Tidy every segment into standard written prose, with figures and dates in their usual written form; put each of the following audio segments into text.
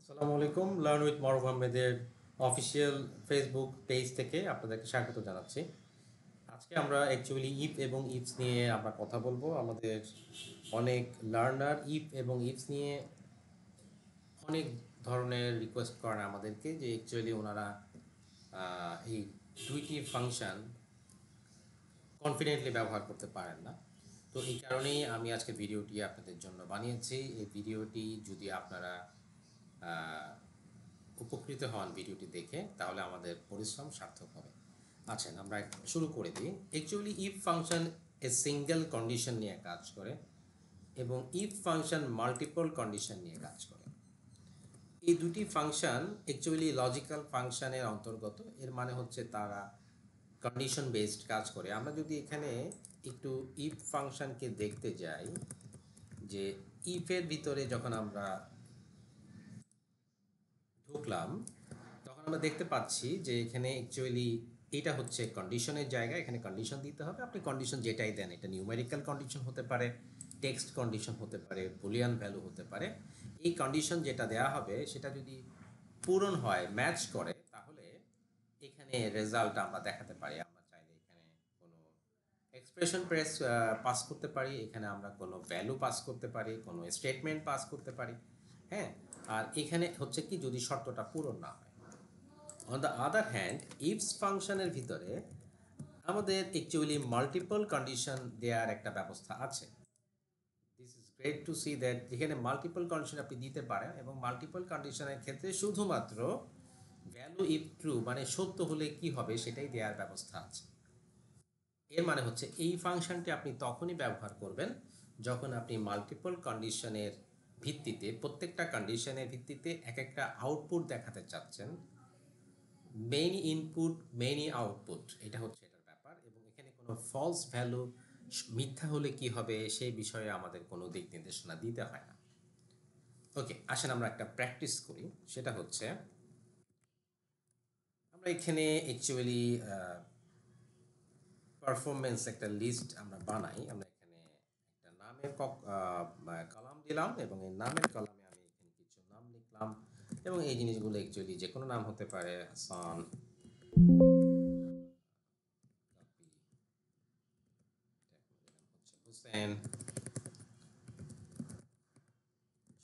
আসসালামু আলাইকুম। Learn with মারুফ আহমেদের অফিসিয়াল ফেসবুক পেজ থেকে আপনাদেরকে স্বাগত জানাচ্ছি। আজকে আমরা অ্যাকচুয়ালি ইফ এবং ইফস নিয়ে আমরা কথা বলবো। আমাদের অনেক লার্নার ইফ এবং ইফস নিয়ে অনেক ধরনের রিকোয়েস্ট করেন আমাদেরকে যে অ্যাকচুয়ালি ওনারা এই দুইটি ফাংশন কনফিডেন্টলি ব্যবহার করতে পারেন না। তো এই কারণেই আমি আজকে ভিডিওটি আপনাদের জন্য বানিয়েছি। এই ভিডিওটি যদি আপনারা আহ, উপকৃত হন ভিডিওটি দেখে, তাহলে আমাদের পরিশ্রম সার্থক হবে। আচ্ছা, আমরা শুরু করে দিই। Actually if function a single condition নিয়ে কাজ করে এবং ইফ ফাংশন মাল্টিপল কন্ডিশন নিয়ে কাজ করে। এই দুটি ফাংশন অ্যাকচুয়ালি লজিক্যাল ফাংশনের অন্তর্গত। এর মানে হচ্ছে তারা কন্ডিশন বেসড কাজ করে। আমরা যদি এখানে একটু ইফ ফাংশনকে দেখতে যাই, যে ইফের ভিতরে যখন আমরা ঢুকলাম, তখন আমরা দেখতে পাচ্ছি যে এখানে অ্যাকচুয়ালি এটা হচ্ছে কন্ডিশনের জায়গা। এখানে কন্ডিশন দিতে হবে। আপনি কন্ডিশন যেটাই দেন, এটা নিউমেরিক্যাল কন্ডিশন হতে পারে, টেক্সট কন্ডিশন হতে পারে, বুলিয়ান ভ্যালু হতে পারে। এই কন্ডিশন যেটা দেওয়া হবে সেটা যদি পূরণ হয়, ম্যাচ করে, তাহলে এখানে রেজাল্ট আমরা দেখাতে পারি। আমরা চাইলে এখানে কোনো এক্সপ্রেশন পাস করতে পারি, এখানে আমরা কোনো ভ্যালু পাস করতে পারি, কোনো স্টেটমেন্ট পাস করতে পারি। হ্যাঁ, আর এখানে হচ্ছে কি, যদি শর্তটা পূরণ না হয়। On the other hand, ifs ফাংশনের ভিতরে আমাদের অ্যাকচুয়ালি মাল্টিপল কন্ডিশন দেওয়ার একটা ব্যবস্থা আছে। This is great two see that যেখানে মাল্টিপল কন্ডিশন আপনি দিতে পারেন, এবং মাল্টিপল কন্ডিশনের ক্ষেত্রে শুধুমাত্র ভ্যালু ইফ ট্রু মানে সত্য হলে কি হবে সেটাই দেওয়ার ব্যবস্থা আছে। এর মানে হচ্ছে এই ফাংশনটি আপনি তখনই ব্যবহার করবেন যখন আপনি মাল্টিপল কন্ডিশনের ভিত্তিতে, প্রত্যেকটা কন্ডিশনের ভিত্তিতে এক একটা আউটপুট দেখাতে চাচ্ছেন। মেনি ইনপুট মেনি আউটপুট, এটা হচ্ছে এটার ব্যাপার। এবং এখানে কোনো ফলস ভ্যালু, মিথ্যা হলে কি হবে সেই বিষয়ে আমাদের কোনো দিক নির্দেশনা দিতে হয় না। ওকে, আসেন আমরা একটা প্র্যাকটিস করি। সেটা হচ্ছে, আমরা এখানে অ্যাকচুয়ালি পারফরমেন্স একটা লিস্ট আমরা বানাই। আমরা এখানে একটা নামের কলাম দিলাম, এবং এই নামের কলামে আমি এখানে কিছু নাম লিখলাম। এবং এই জিনিসগুলো অ্যাকচুয়ালি যে কোনো নাম হতে পারে, হাসান, কাপি, হুসেন,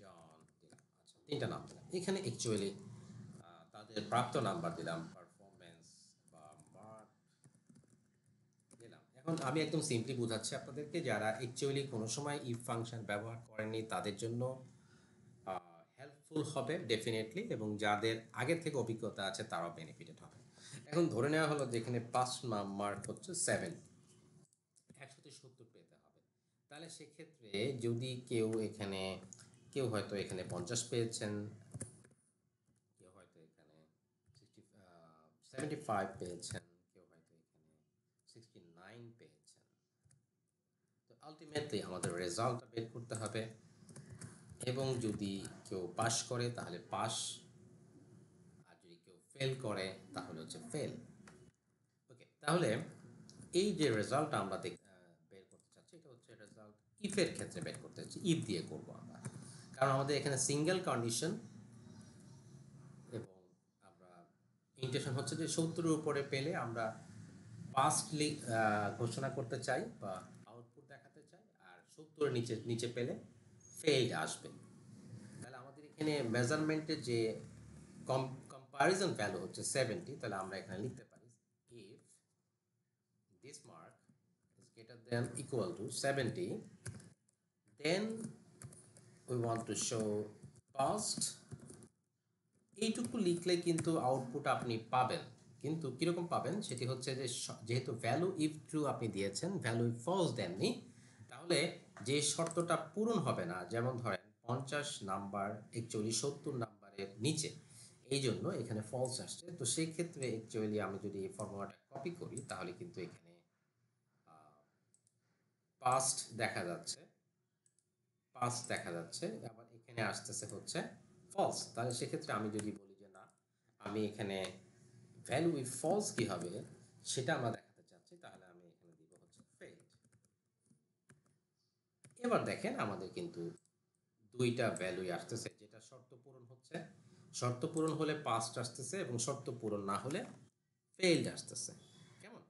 জন দিলাম। আচ্ছা, তিনটা নাম দিলাম এখানে। অ্যাকচুয়ালি তাদের প্রাপ্ত নাম্বার দিলাম, পারফরমেন্স বা মার্ক দিলাম। এখন আমি একদম সিম্পলি বোঝাচ্ছি আপনাদেরকে, যারা অ্যাকচুয়ালি কোনো সময় ইফ ফাংশন ব্যবহার করেননি তাদের জন্য হেল্পফুল হবে ডেফিনেটলি, এবং যাদের আগের থেকে অভিজ্ঞতা আছে তারাও বেনিফিটেড হবে। এখন ধরে নেওয়া হলো যেখানে পাস মার্ক হচ্ছে 70, 170 পেতে হবে। তাহলে সেক্ষেত্রে যদি কেউ হয়তো এখানে 50 পেয়েছেন, কেউ হয়তো এখানে 75 পেয়েছেন, কেউ হয়তো এখানে 69 পেয়েছেন। তো আলটিমেটলি আমাদের রেজাল্টটা বের করতে হবে, এবং যদি কেউ পাস করে তাহলে পাস, আর যদি কেউ ফেল করে তাহলে হচ্ছে ফেল। ওকে, তাহলে এই যে রেজাল্টটা আমরা বের করতে চাচ্ছি, এটা হচ্ছে রেজাল্ট ইফের ক্ষেত্রে বের করতে চাচ্ছি। ইফ দিয়ে করবো আমরা, কারণ আমাদের এখানে সিঙ্গেল কন্ডিশন, এবং আমরা ইন্টেনশন হচ্ছে যে 70-এর উপরে পেলে আমরা পাস্টলি ঘোষণা করতে চাই বা আউটপুট দেখাতে চাই, আর 70-এর নিচে নিচে পেলে ফেইড আসবে। তাহলে আমাদের এখানে মেজারমেন্টের যে কম্পারিজন ভ্যালু হচ্ছে 70, তাহলে আমরা এখানে লিখতে পারি if this mark is greater than equal to 70, then we want to show passed। এইটুকু লিখলে কিন্তু আউটপুট আপনি পাবেন, কিন্তু কীরকম পাবেন সেটি হচ্ছে যে যেহেতু ভ্যালু ইফ ট্রু আপনি দিয়েছেন, ভ্যালু ইফ ফলস দেননি, তাহলে যে শর্তটা পূরণ হবে না, যেমন ধরেন 50 নাম্বার অ্যাকচুয়ালি 70 নাম্বারের নিচে, এই জন্য এখানে ফলস আসছে। তো সেই ক্ষেত্রে অ্যাকচুয়ালি আমি যদি এই ফর্মুলাটা কপি করি, তাহলে কিন্তু এখানে পাস্ট দেখা যাচ্ছে, আবার এখানে আসতেছে হচ্ছে ফলস। তাহলে সেক্ষেত্রে আমি যদি বলি যে না, আমি এখানে ভ্যালু উইথ ফলস কি হবে সেটা আমরা দেখাতে চাচ্ছি, তাহলে আমি এখানে দিব হচ্ছে ফেইড। এবার দেখেন আমাদের কিন্তু দুইটা ভ্যালুই আসতেছে, যেটা শর্ত পূরণ হচ্ছে শর্ত পূরণ হলে পাস্ট আসতেছে এবং শর্ত পূরণ না হলে ফেইলড আসতেছে। কেমন?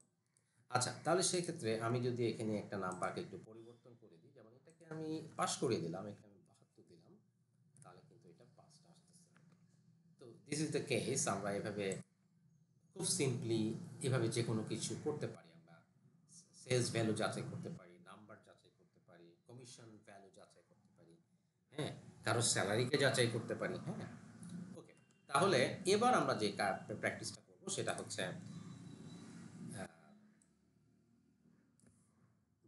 আচ্ছা, তাহলে সেই ক্ষেত্রে আমি যদি এখানে একটা নাম্বারকে একটু পরিবর্তন করে দিই, যেমন এটাকে আমি পাস করিয়ে দিলাম, এখানে আমি 72 দিলাম, তাহলে কিন্তু এটা পাস্ট আসতেছে। তো দিস ইজ দ্য কেস। আমরা এভাবে খুব সিম্পলি এভাবে যে কোনো কিছু করতে পারি। আমরা সেলস ভ্যালু যাচাই করতে পারি, নাম্বার যাচাই করতে পারি, কমিশন ভ্যালু যাচাই করতে পারি, হ্যাঁ, কারো স্যালারিকে যাচাই করতে পারি। হ্যাঁ, ওকে। তাহলে এবার আমরা যে প্র্যাকটিসটা করব সেটা হচ্ছে,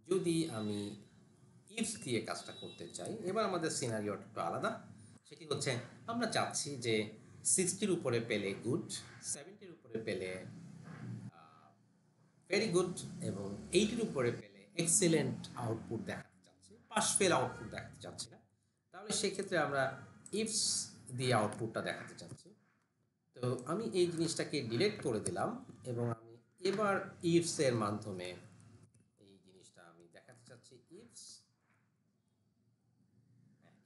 যদি আমি ইফস দিয়ে কাজটা করতে চাই, এবার আমাদের সিনারিওটা একটু আলাদা। সেটি হচ্ছে, আমরা চাচ্ছি যে 60-র উপরে পেলে গুড, 70-র উপরে পেলে ভেরি গুড এবং 80-র উপরে পেলে এক্সেলেন্ট আউটপুট দেখাতে চাচ্ছি, পাস ফেল আউটপুট দেখাতে চাচ্ছি না। তাহলে সেক্ষেত্রে আমরা ইফস দিয়ে আউটপুটটা দেখাতে চাচ্ছি। তো আমি এই জিনিসটাকে ডিলিট করে দিলাম এবং আমি এবার ইফস এর মাধ্যমে এই জিনিসটা আমি দেখাতে চাচ্ছি। ইফস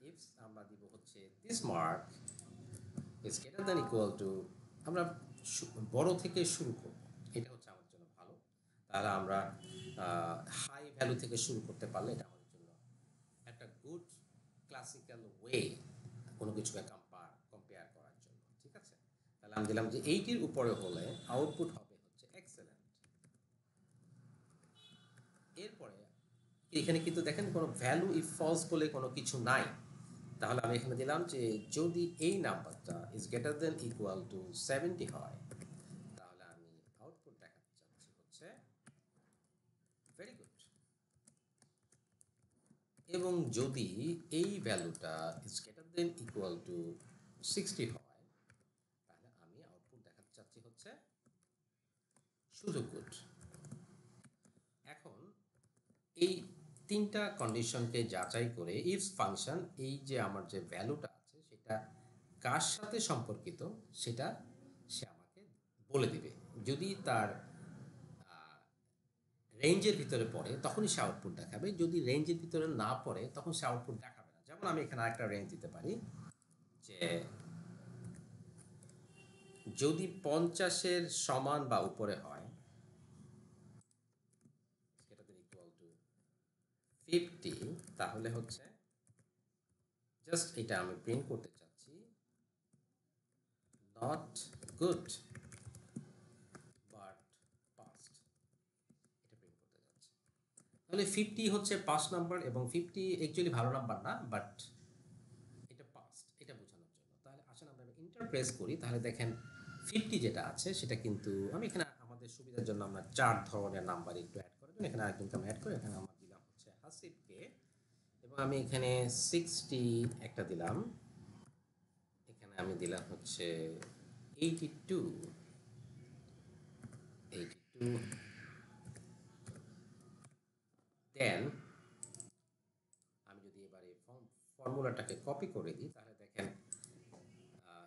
ইফস আমরা দিব হচ্ছে this mark is greater than equal to, আমরা বড় থেকে শুরু করব, এটা হচ্ছে আমার জন্য ভালো। তাহলে আমরা হাই ভ্যালু থেকে শুরু করতে পারলে এটা আমাদের জন্য একটা গুড ক্লাসিক্যাল ওয়ে কোনো কিছুকে কম্পেয়ার করার জন্য। ঠিক আছে, তাহলে আমি দিলাম যে 80-র উপরে হলে আউটপুট হবে হচ্ছে এক্সেলেন্ট। এরপরে এখানে কিন্তু দেখেন কোনো ভ্যালু ইফ ফলস বলে কোনো কিছু নাই। তাহলে আমি এখানে দিলাম যে যদি এই নাম্বারটা is greater than equal to 70 হয়, তাহলে আমি আউটপুট দেখাতে চাচ্ছি হচ্ছে ভেরি গুড। এবং যদি এই ভ্যালুটা is greater than equal to 60 হয়, তাহলে আমি আউটপুট দেখাতে চাচ্ছি হচ্ছে শুধু গুড। এখন এই তিনটা কন্ডিশনকে যাচাই করে ইফস ফাংশন এই যে আমার যে ভ্যালুটা আছে সেটা কার সাথে সম্পর্কিত সেটা সে আমাকে বলে দিবে। যদি তার রেঞ্জের ভিতরে পড়ে তখনই সে আউটপুট দেখাবে, যদি রেঞ্জের ভিতরে না পড়ে তখন সে আউটপুট দেখাবে না। যেমন আমি এখানে আরেকটা রেঞ্জ দিতে পারি যে যদি 50-এর সমান বা উপরে হয়, সেটাতে ইকুয়াল টু 50, তাহলে হচ্ছে জাস্ট এটা আমি প্রিন্ট করতে চাচ্ছি নট গুড বাট পাস্ট, এটা প্রিন্ট করতে যাচ্ছি। তাহলে 50 হচ্ছে পাস নাম্বার এবং 50 অ্যাকচুয়ালি ভালো নাম্বার না, বাট এটা পাস্ট, এটা বোঝানোর জন্য। তাহলে আসেন আমরা ইন্টার প্রেস করি, তাহলে দেখেন 50 যেটা আছে সেটা কিন্তু আমি এখানে আমাদের সুবিধার জন্য আমরা 4 ধরনের নাম্বার একটু অ্যাড করে দিই। এখানে আরেকজনকে আমরা অ্যাড করে এখানে আমরা দিলাম হচ্ছে হাসিবকে, এবং আমি এখানে 60 একটা দিলাম, এখানে আমি দিলাম হচ্ছে 82, দেন আমি যদি এবারে ফর্মুলাটাকে কপি করে দিই, তাহলে দেখেন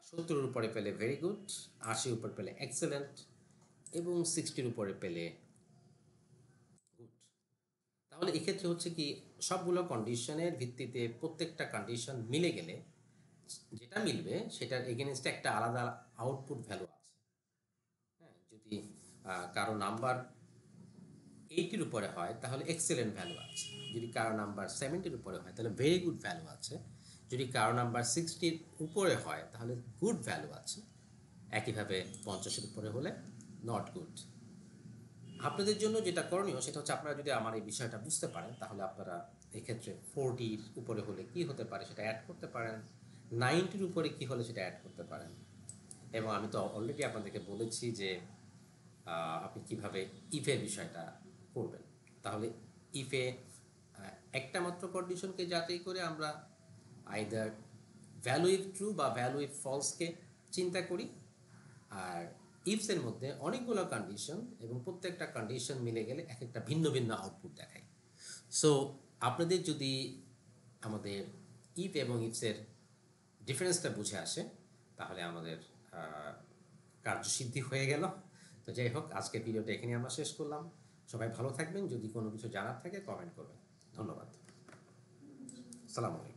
70-এর উপরে পেলে ভেরি গুড, 80-র উপরে পেলে এক্সেলেন্ট এবং 60-র উপরে পেলে গুড। তাহলে এক্ষেত্রে হচ্ছে কি, সবগুলো কন্ডিশনের ভিত্তিতে প্রত্যেকটা কন্ডিশন মিলে গেলে যেটা মিলবে সেটার এগেনস্টে একটা আলাদা আউটপুট ভ্যালু আছে। হ্যাঁ, যদি কারো নাম্বার 80-র উপরে হয় তাহলে এক্সেলেন্ট ভ্যালু আছে, যদি কারো নাম্বার 70-র উপরে হয় তাহলে ভেরি গুড ভ্যালু আছে, যদি কারো নাম্বার 60-র উপরে হয় তাহলে গুড ভ্যালু আছে, একইভাবে 50-এর উপরে হলে নট গুড। আপনাদের জন্য যেটা করণীয় সেটা হচ্ছে, আপনারা যদি আমার এই বিষয়টা বুঝতে পারেন তাহলে আপনারা এক্ষেত্রে 40-র উপরে হলে কি হতে পারে সেটা অ্যাড করতে পারেন, 90-র উপরে কি হলে সেটা অ্যাড করতে পারেন। এবং আমি তো অলরেডি আপনাদেরকে বলেছি যে আপনি কিভাবে ইফের বিষয়টা করবেন। তাহলে ইফে একটা মাত্র কন্ডিশনকে যাচাই করে আমরা আইদার ভ্যালু ইফ ট্রু বা ভ্যালু ইফ ফলসকে চিন্তা করি, আর ইফসের মধ্যে অনেকগুলো কন্ডিশন এবং প্রত্যেকটা কন্ডিশন মিলে গেলে এক একটা ভিন্ন ভিন্ন আউটপুট দেখায়। সো আপনাদের যদি আমাদের ইফ এবং ইফসের ডিফারেন্সটা বুঝে আসে তাহলে আমাদের কার্যসিদ্ধি হয়ে গেল। তো যাই হোক, আজকের ভিডিওটা এখানে আমরা শেষ করলাম। সবাই ভালো থাকবেন, যদি কোনো কিছু জানার থাকে কমেন্ট করবেন। ধন্যবাদ, আসসালামু আলাইকুম।